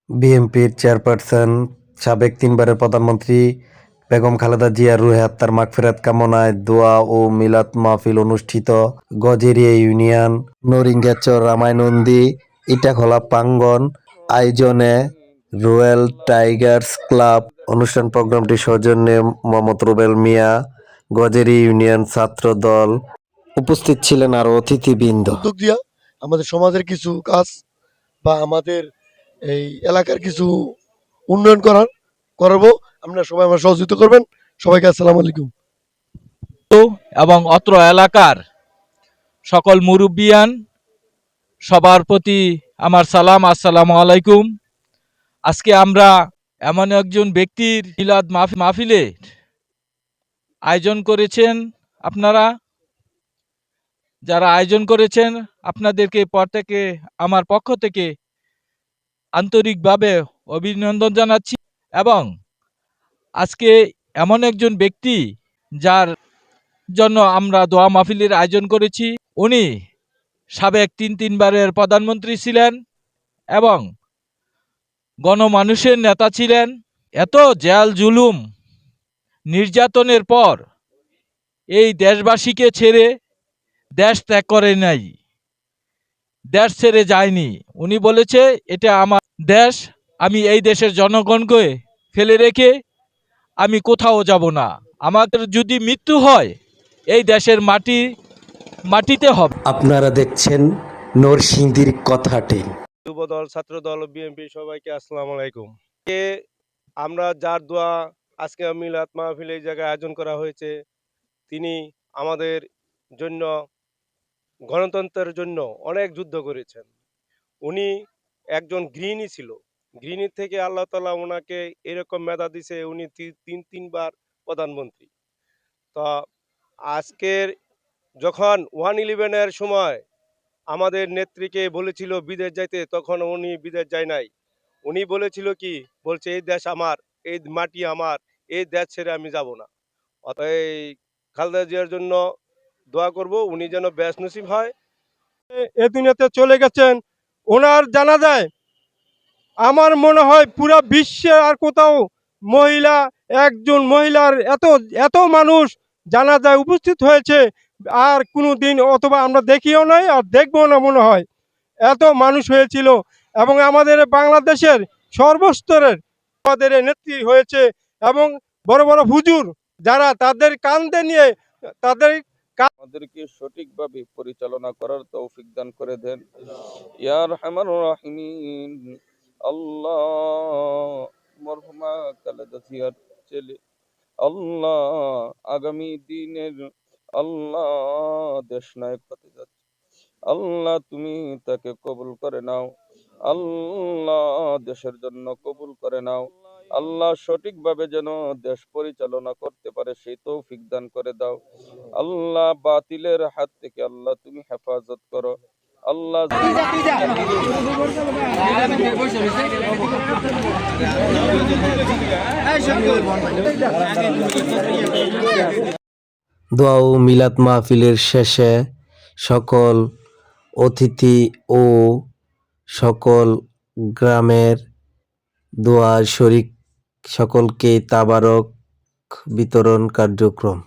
বিএনপির চেয়ারপারসন, সাবেক তিনবারের প্রধানমন্ত্রী বেগম খালেদা জিয়ার রুহে আত্মার মাগফিরাত কামনায় দোয়া ও মিলাদ মাহফিল অনুষ্ঠিত গজেরিয়া ইউনিয়ন নরিঙ্গাচর রামায়ণন্দি ইটাখোলা প্রাঙ্গণ আয়োজনে রয়্যাল টাইগার্স ক্লাব অনুষ্ঠান প্রোগ্রামটি সৌজন্যে মোহাম্মদ রুবেল মিয়া, গজেরিয়া ইউনিয়ন ছাত্র দল। উপস্থিত ছিলেন আরো অতিথিবৃন্দ। উদ্যোগ দিয়া আমাদের সমাজের কিছু কাজ বা আমাদের এই এলাকার কিছু উন্নয়ন করাবো। আপনারা সবাই আমার সহযোগিতা করবেন। সবাইকে আসসালামু আলাইকুম। এবং অত্র এলাকার সকল মুরব্বিয়ান সবার প্রতি আমার সালাম, আসসালামু আলাইকুম। আজকে আমরা এমন একজন ব্যক্তির মিলাদ মাহফিলে আয়োজন করেছেন, আপনারা যারা আয়োজন করেছেন আপনাদেরকে প্রত্যেকে আমার পক্ষ থেকে আন্তরিকভাবে অভিনন্দন জানাচ্ছি। এবং আজকে এমন একজন ব্যক্তি যার জন্য আমরা দোয়া মাহফিলের আয়োজন করেছি, উনি সাবেক তিনবারের প্রধানমন্ত্রী ছিলেন এবং গণমানুষের নেতা ছিলেন। এত জেল জুলুম নির্যাতনের পর এই দেশবাসীকে ছেড়ে দেশ ত্যাগ করে নাই, দেশ ছেড়ে যায়নি। উনি বলেছে এটা আমার দেশ, আমি এই দেশের জনগণকে ফেলে রেখে আমি কোথাও যাব না। আমাদের যদি মৃত্যু হয় এই দেশের মাটিতে হবে। আপনারা দেখছেন নরসিংদীর কথাটি। যুবদল, ছাত্রদল, বিএনপি সবাইকে আসসালামু আলাইকুম। আমরা যার দোয়া আজকে মিলাদ মাহফিল এই জায়গায় আয়োজন করা হয়েছে, তিনি আমাদের জন্য গণতন্ত্রের জন্য অনেক যুদ্ধ করেছেন। উনি একজন গৃহিণী ছিল, গৃহিণীর থেকে আল্লাহ তাআলা ওনাকে এরকম মেধা দিছে, উনি তিনবার প্রধানমন্ত্রী। তো আজকের যখন 1/11-এর সময় আমাদের নেত্রীকে বলেছিল বিদেশ যাইতে, তখন উনি বিদেশ যায় নাই। উনি বলেছিল কি, বলছে এই দেশ আমার, এই মাটি আমার, এই দেশ ছেড়ে আমি যাব না। এই খালেদা জিয়ার জন্য দোয়া করব, উনি যেন বেশ নসিব হয়। এ দুনিয়াতে চলে গেছেন, ওনার জানাজায় আমার মনে হয় পুরা বিশ্বে আর কোথাও একজন মহিলার এত এত মানুষ জানাজায় উপস্থিত হয়েছে আর কোনো দিন অথবা আমরা দেখিও নাই আর দেখবো না মনে হয়। এত মানুষ হয়েছিল এবং আমাদের বাংলাদেশের সর্বস্তরের আমাদের নেত্রী হয়েছে এবং বড় বড় হুজুর যারা তাদের কাঁধে নিয়ে তাদের আমাদেরকে সঠিকভাবে পরিচালনা করার তৌফিক দান করে দেন ইয়া আরহামার রাহিমিন। আল্লাহ, মরহুমা খালেদা জিয়ার ছেলে আল্লাহ আগামী দিনের আল্লাহ দেশ নায়ক হতে যাচ্ছে, আল্লাহ তুমি তাকে কবুল করে নাও, আল্লাহ দেশের জন্য কবুল করে নাও, আল্লাহ সঠিকভাবে যেন দেশ পরিচালনা করতে পারে সেই তৌফিক দান করে দাও। আল্লাহ বাতিলের হাত থেকে আল্লাহ তুমি হেফাজত করো। আল্লাহ দোয়া ও মিলাদ মাহফিলের শেষে সকল অতিথি ও সকল গ্রামের দোয়া শরিক সকলকে তাবারক বিতরণ কার্যক্রম।